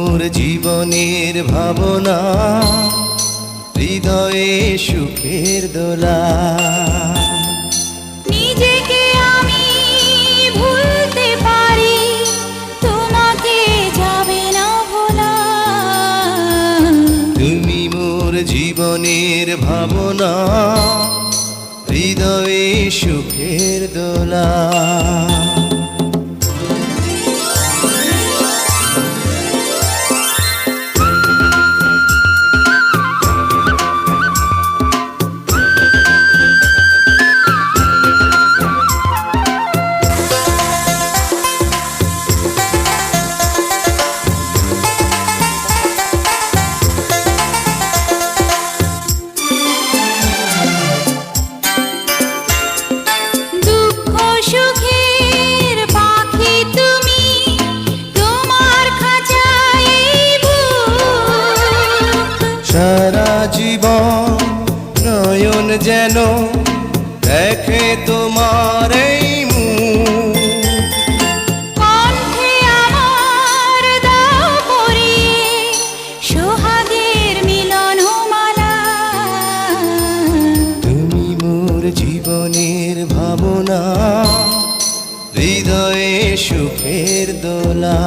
মোর জীবনের ভাবনা, হৃদয়ে সুখের দোলা। নিজেকে আমি ভুলতে পারি, তোমাকে যাবে না ভোলা। তুমি মোর জীবনের ভাবনা, হৃদয়ে সুখের দোলা। সারা জীবন নয়ন যেন দেখে তোমার এই মুখ, কণ্ঠে আমার দাও পরিয়ে সোহাগের মিলন মালা। তুমি মোর জীবনের ভাবনা, হৃদয়ে সুখের দোলা।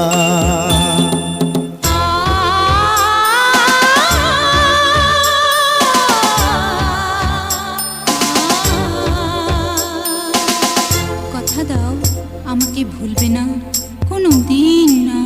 কথা দাও আমাকে ভুলবে না কোনো দিন না।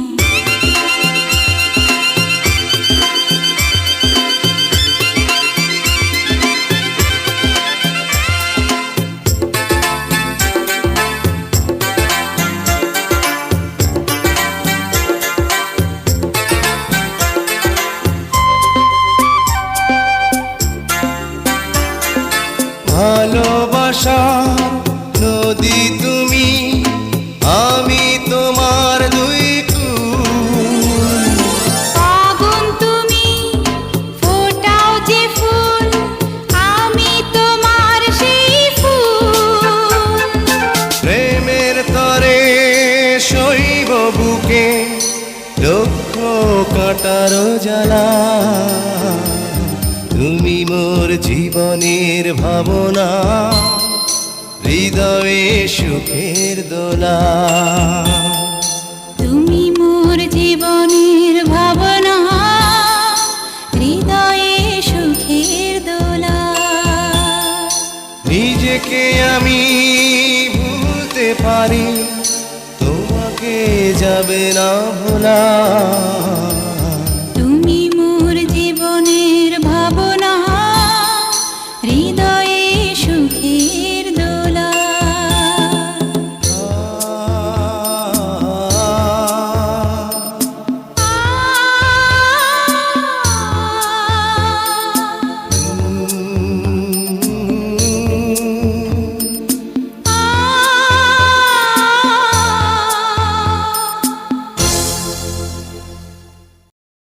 ভালোবাসা নদী তুমি, আমি তোমার দুই কুল। আগুন তুমি, ফোটাও যে ফুল, আমি তোমার সেই ফুল। প্রেমের তরে শৈব বুকে লক্ষ কাটার জ্বালা। তুমি মোর জীবনের ভাবনা, হৃদয়ে সুখের দোলা। তুমি মোর জীবনের ভাবনা, হৃদয়ে সুখের দোলা। নিজেকে আমি ভুলতে পারি, তোমাকে যাবে না ভোলা।